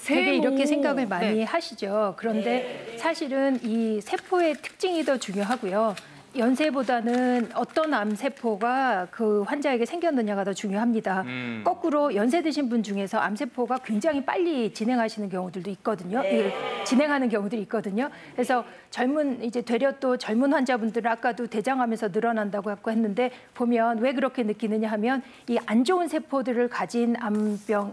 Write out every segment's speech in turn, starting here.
되게 이렇게 생각을 많이 하시죠. 그런데 사실은 이 세포의 특징이 더 중요하고요. 연세보다는 어떤 암세포가 그 환자에게 생겼느냐가 더 중요합니다. 거꾸로 연세 드신 분 중에서 암세포가 굉장히 빨리 진행하시는 경우들도 있거든요. 진행하는 경우들이 있거든요. 그래서 이제 되려 또 젊은 환자분들은 아까도 대장암에서 늘어난다고 했는데 보면 왜 그렇게 느끼느냐 하면 이 안 좋은 세포들을 가진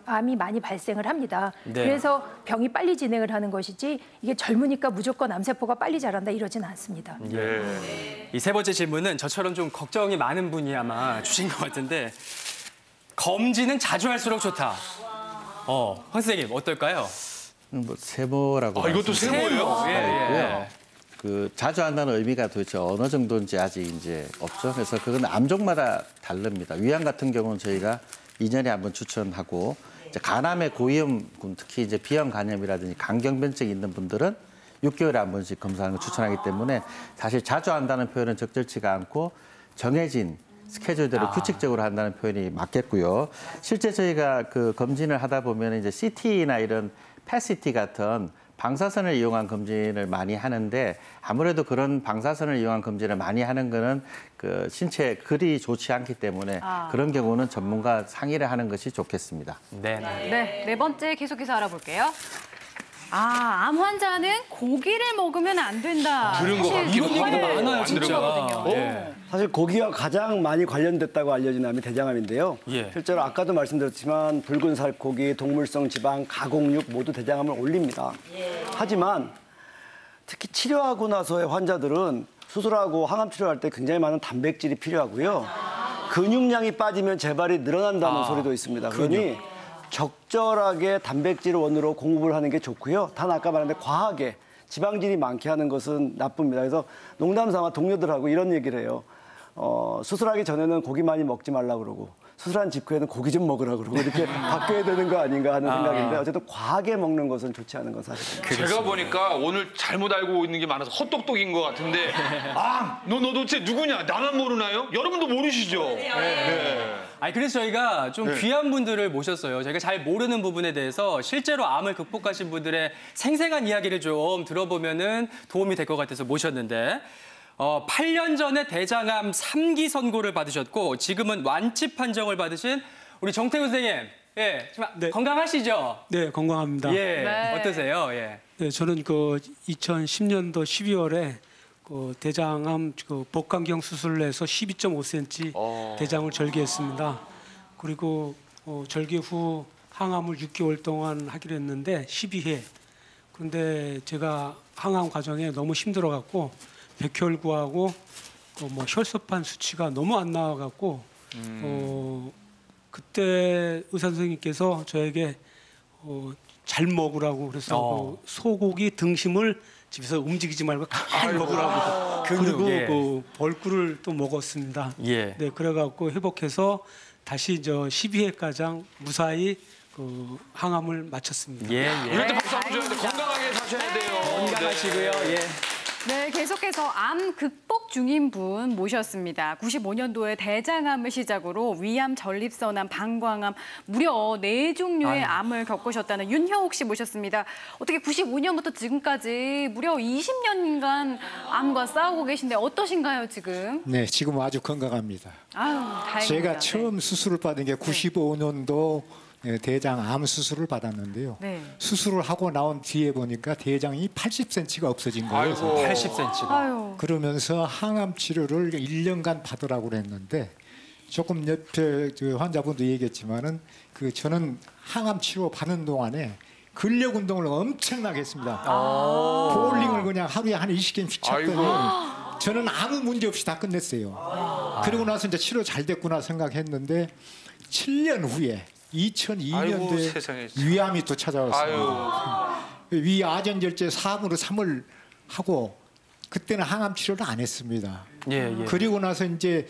암이 많이 발생을 합니다. 그래서 병이 빨리 진행을 하는 것이지 이게 젊으니까 무조건 암세포가 빨리 자란다 이러진 않습니다. 이 세 번째 질문은 저처럼 좀 걱정이 많은 분이 아마 주신 것 같은데 검진은 자주 할수록 좋다. 황 선생님 어떨까요? 뭐 세모라고. 이것도 세모예요? 예. 그 자주 한다는 의미가 도대체 어느 정도인지 아직 이제 없죠. 그래서 그건 암종마다 다릅니다. 위암 같은 경우는 저희가 2년에 한 번 추천하고 이제 간암의 고위험군 특히 이제 비형 간염이라든지 간경변증이 있는 분들은 6개월에 한 번씩 검사하는 걸 추천하기 때문에 사실 자주 한다는 표현은 적절치가 않고 정해진 스케줄대로 규칙적으로 한다는 표현이 맞겠고요. 실제 저희가 그 검진을 하다 보면 이제 CT나 이런 PET-CT 같은 방사선을 이용한 검진을 많이 하는데 아무래도 그런 방사선을 이용한 검진을 많이 하는 거는 그 신체에 그리 좋지 않기 때문에 그런 경우는 전문가 상의를 하는 것이 좋겠습니다. 네 번째 계속해서 알아볼게요. 암 환자는 고기를 먹으면 안 된다. 들은 것 같기도 이런 얘기도 하고 많아요, 안 들은 진짜. 것 같거든요. 사실 고기와 가장 많이 관련됐다고 알려진 암이 대장암인데요. 실제로 아까도 말씀드렸지만 붉은 살코기, 동물성 지방, 가공육 모두 대장암을 올립니다. 하지만 특히 치료하고 나서의 환자들은 수술하고 항암 치료할 때 굉장히 많은 단백질이 필요하고요. 근육량이 빠지면 재발이 늘어난다는 소리도 있습니다. 그러니 적절하게 단백질 원으로 공급을 하는 게 좋고요. 단 아까 말한 대로 과하게 지방질이 많게 하는 것은 나쁩니다. 그래서 농담삼아 동료들하고 이런 얘기를 해요. 수술하기 전에는 고기 많이 먹지 말라고 그러고 수술한 직후에는 고기 좀 먹으라고 그러고 이렇게 바뀌어야 되는 거 아닌가 하는 생각인데 어쨌든 과하게 먹는 것은 좋지 않은 건 사실입니다. 제가 보니까 오늘 잘못 알고 있는 게 많아서 헛똑똑인 것 같은데 너 도대체 누구냐? 나만 모르나요? 여러분도 모르시죠? 그래서 저희가 좀 귀한 분들을 모셨어요. 저희가 잘 모르는 부분에 대해서 실제로 암을 극복하신 분들의 생생한 이야기를 좀 들어보면은 도움이 될 것 같아서 모셨는데 8년 전에 대장암 3기 선고를 받으셨고 지금은 완치 판정을 받으신 우리 정태우 선생님. 정말 건강하시죠? 네, 건강합니다. 어떠세요? 네, 저는 그 2010년도 12월에 그 대장암 복강경 수술을 해서 12.5cm 대장을 절개했습니다. 그리고 절개 후 항암을 6개월 동안 하기로 했는데 12회. 그런데 제가 항암 과정에 너무 힘들어갖고 백혈구하고 뭐 혈소판 수치가 너무 안 나와갖고 그때 의사 선생님께서 저에게 잘 먹으라고 그래서 그 소고기 등심을 집에서 움직이지 말고 가만히 먹으라고 그리고 그 벌꿀을 또 먹었습니다. 네, 그래갖고 회복해서 다시 12회가량 무사히 그 항암을 마쳤습니다. 이럴 때 박수 한번 줘야 돼. 건강하게 사셔야 돼요. 건강하시고요. 네, 계속해서 암 극복 중인 분 모셨습니다. 95년도에 대장암을 시작으로 위암, 전립선암, 방광암 무려 4종류의 암을 겪으셨다는 윤형옥 씨 모셨습니다. 어떻게 95년부터 지금까지 무려 20년간 암과 싸우고 계신데 어떠신가요, 지금? 네, 지금 아주 건강합니다. 다행입니다. 제가 처음 수술을 받은 게 95년도 대장암 수술을 받았는데요. 수술을 하고 나온 뒤에 보니까 대장이 80cm가 없어진 거예요. 80cm가. 그러면서 항암 치료를 1년간 받으라고 그랬는데 조금 옆에 환자분도 얘기했지만은 저는 항암 치료 받는 동안에 근력 운동을 엄청나게 했습니다. 볼링을 그냥 하루에 한 20개씩 쳤더니 저는 아무 문제 없이 다 끝냈어요. 그러고 나서 이제 치료 잘 됐구나 생각했는데 7년 후에 2002년도에 위암이 또 찾아왔어요. 위아전절제 3으로 3을 하고 그때는 항암 치료를 안 했습니다. 그리고 나서 이제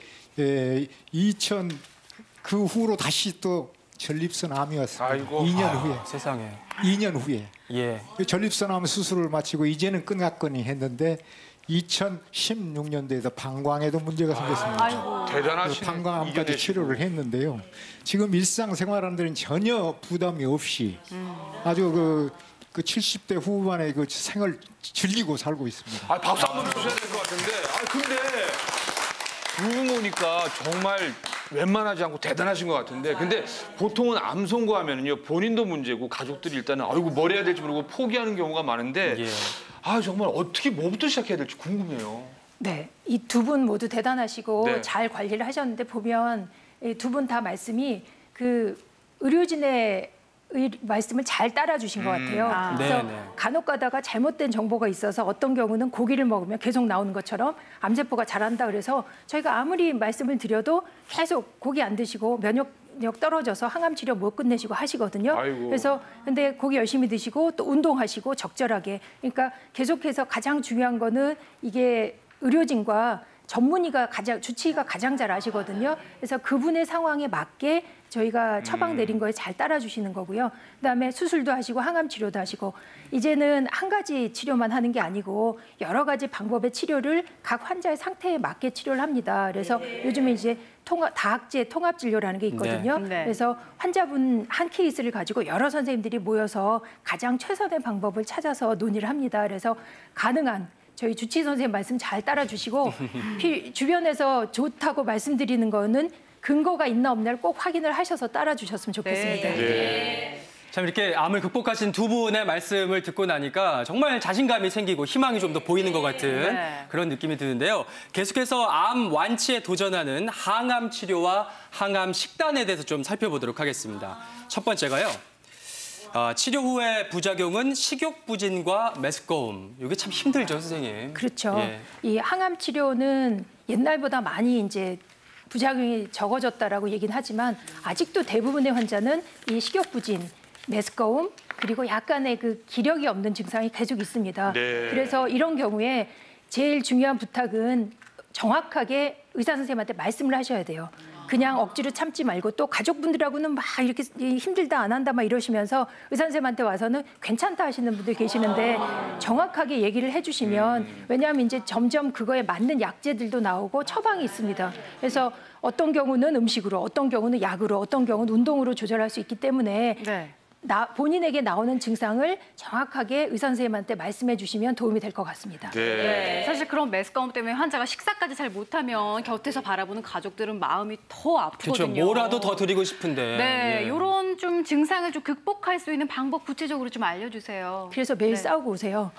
그 후로 다시 또 전립선 암이 왔습니다. 2년 후에. 세상에. 2년 후에. 전립선 암 수술을 마치고 이제는 끝났거니 했는데 2016년도에도 방광에도 문제가 생겼습니다. 대단하시네. 방광암까지 치료를 했는데요. 지금 일상생활하는 데는 전혀 부담이 없이 아주 그 70대 후반의 그 생을 즐기고 살고 있습니다. 박수 한번 주셔야 될 것 같은데. 근데 두 분 보니까 정말 웬만하지 않고 대단하신 것 같은데, 근데 보통은 암 선고하면은요 본인도 문제고 가족들이 일단은 아이고 뭘 해야 될지 모르고 포기하는 경우가 많은데 정말 어떻게 뭐부터 시작해야 될지 궁금해요. 네, 이 두 분 모두 대단하시고 네. 잘 관리를 하셨는데 보면 두 분 다 말씀이 그 의료진의 말씀을 잘 따라주신 것 같아요. 그래서 간혹 가다가 잘못된 정보가 있어서 어떤 경우는 고기를 먹으면 계속 나오는 것처럼 암세포가 자란다 그래서 저희가 아무리 말씀을 드려도 계속 고기 안 드시고 면역력 떨어져서 항암 치료 못 끝내시고 하시거든요. 아이고. 그래서 근데 고기 열심히 드시고 또 운동하시고 적절하게. 그러니까 계속해서 가장 중요한 거는 이게 의료진과 전문의가 주치의가 가장 잘 아시거든요. 그래서 그분의 상황에 맞게 저희가 처방 내린 거에 잘 따라주시는 거고요. 그다음에 수술도 하시고 항암 치료도 하시고 이제는 한 가지 치료만 하는 게 아니고 여러 가지 방법의 치료를 각 환자의 상태에 맞게 치료를 합니다. 그래서 요즘에 이제 다학제 통합 진료라는 게 있거든요. 네. 그래서 환자분 한 케이스를 가지고 여러 선생님들이 모여서 가장 최선의 방법을 찾아서 논의를 합니다. 그래서 가능한 저희 주치의 선생님 말씀 잘 따라주시고 주변에서 좋다고 말씀드리는 거는 근거가 있나 없나를 꼭 확인을 하셔서 따라주셨으면 좋겠습니다. 참 이렇게 암을 극복하신 두 분의 말씀을 듣고 나니까 정말 자신감이 생기고 희망이 좀 더 보이는 것 같은 그런 느낌이 드는데요. 계속해서 암 완치에 도전하는 항암 치료와 항암 식단에 대해서 좀 살펴보도록 하겠습니다. 첫 번째가요. 치료 후의 부작용은 식욕부진과 메스꺼움. 이게 참 힘들죠, 선생님. 그렇죠. 예. 이 항암 치료는 옛날보다 많이 이제 부작용이 적어졌다라고 얘기는 하지만 아직도 대부분의 환자는 이 식욕부진, 메스꺼움 그리고 약간의 그 기력이 없는 증상이 계속 있습니다. 그래서 이런 경우에 제일 중요한 부탁은 정확하게 의사 선생님한테 말씀을 하셔야 돼요. 그냥 억지로 참지 말고 또 가족분들하고는 막 이렇게 힘들다 안 한다 막 이러시면서 의사 선생님한테 와서는 괜찮다 하시는 분들 계시는데 정확하게 얘기를 해주시면 왜냐하면 이제 점점 그거에 맞는 약제들도 나오고 처방이 있습니다. 그래서 어떤 경우는 음식으로, 어떤 경우는 약으로, 어떤 경우는 운동으로 조절할 수 있기 때문에 본인에게 나오는 증상을 정확하게 의사 선생님한테 말씀해 주시면 도움이 될 것 같습니다. 네. 사실 그런 메스꺼움 때문에 환자가 식사까지 잘 못하면 곁에서 바라보는 가족들은 마음이 더 아프거든요. 그렇죠. 뭐라도 더 드리고 싶은데. 네, 예. 이런 좀 증상을 좀 극복할 수 있는 방법 구체적으로 좀 알려주세요. 그래서 매일 싸우고 오세요.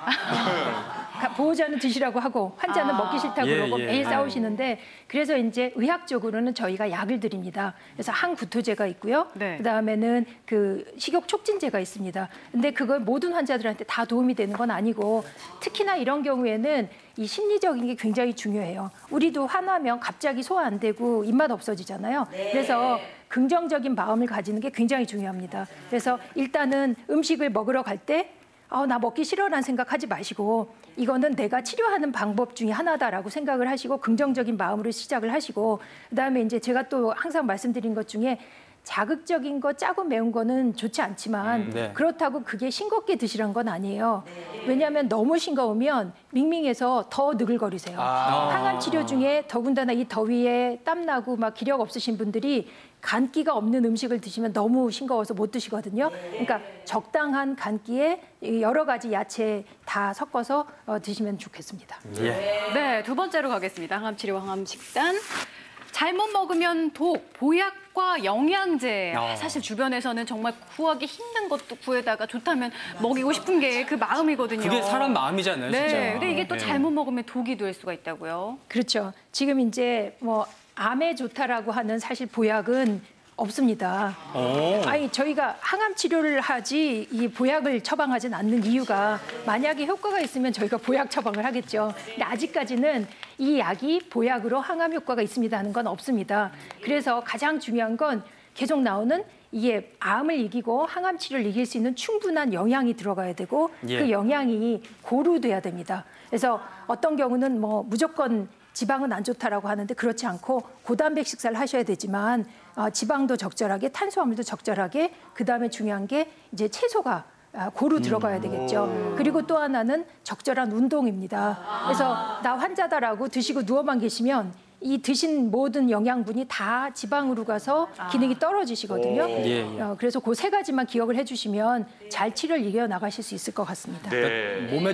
보호자는 드시라고 하고 환자는 먹기 싫다고 그러고 매일 싸우시는데 그래서 이제 의학적으로는 저희가 약을 드립니다. 그래서 항구토제가 있고요. 그다음에는 그 식욕 촉진제가 있습니다. 근데 그걸 모든 환자들한테 다 도움이 되는 건 아니고 특히나 이런 경우에는 이 심리적인 게 굉장히 중요해요. 우리도 화나면 갑자기 소화 안 되고 입맛 없어지잖아요. 그래서 긍정적인 마음을 가지는 게 굉장히 중요합니다. 그래서 일단은 음식을 먹으러 갈 때 나 먹기 싫어라는 생각하지 마시고 이거는 내가 치료하는 방법 중에 하나다라고 생각을 하시고 긍정적인 마음으로 시작을 하시고 그다음에 이제 제가 또 항상 말씀드린 것 중에 자극적인 거 짜고 매운 거는 좋지 않지만 그렇다고 그게 싱겁게 드시란 건 아니에요. 왜냐하면 너무 싱거우면 밍밍해서 더 느글거리세요. 항암 치료 중에 더군다나 이 더위에 땀나고 막 기력 없으신 분들이 간기가 없는 음식을 드시면 너무 싱거워서 못 드시거든요. 그러니까 적당한 간기에 여러 가지 야채 다 섞어서 드시면 좋겠습니다. 네, 두 번째로 가겠습니다. 항암 치료, 항암 식단. 잘못 먹으면 독, 보약과 영양제. 사실 주변에서는 정말 구하기 힘든 것도 구해다가 좋다면 먹이고 싶은 게 그 마음이거든요. 그게 사람 마음이잖아요, 진짜. 네, 근데 이게 또 잘못 먹으면 독이 될 수가 있다고요. 그렇죠. 지금 이제 뭐 암에 좋다라고 하는 사실 보약은 없습니다. 아니 저희가 항암 치료를 하지 이 보약을 처방하진 않는 이유가 만약에 효과가 있으면 저희가 보약 처방을 하겠죠. 근데 아직까지는 이 약이 보약으로 항암 효과가 있습니다 하는 건 없습니다. 그래서 가장 중요한 건 계속 나오는 이게 암을 이기고 항암 치료를 이길 수 있는 충분한 영양이 들어가야 되고 그 영양이 고루돼야 됩니다. 그래서 어떤 경우는 뭐 무조건 지방은 안 좋다라고 하는데 그렇지 않고 고단백 식사를 하셔야 되지만 지방도 적절하게 탄수화물도 적절하게 그다음에 중요한 게 이제 채소가 고루 들어가야 되겠죠. 그리고 또 하나는 적절한 운동입니다. 그래서 나 환자다라고 드시고 누워만 계시면 이 드신 모든 영양분이 다 지방으로 가서 기능이 떨어지시거든요. 그래서 그 세 가지만 기억을 해주시면 잘 치료를 이겨나가실 수 있을 것 같습니다. 네. 몸에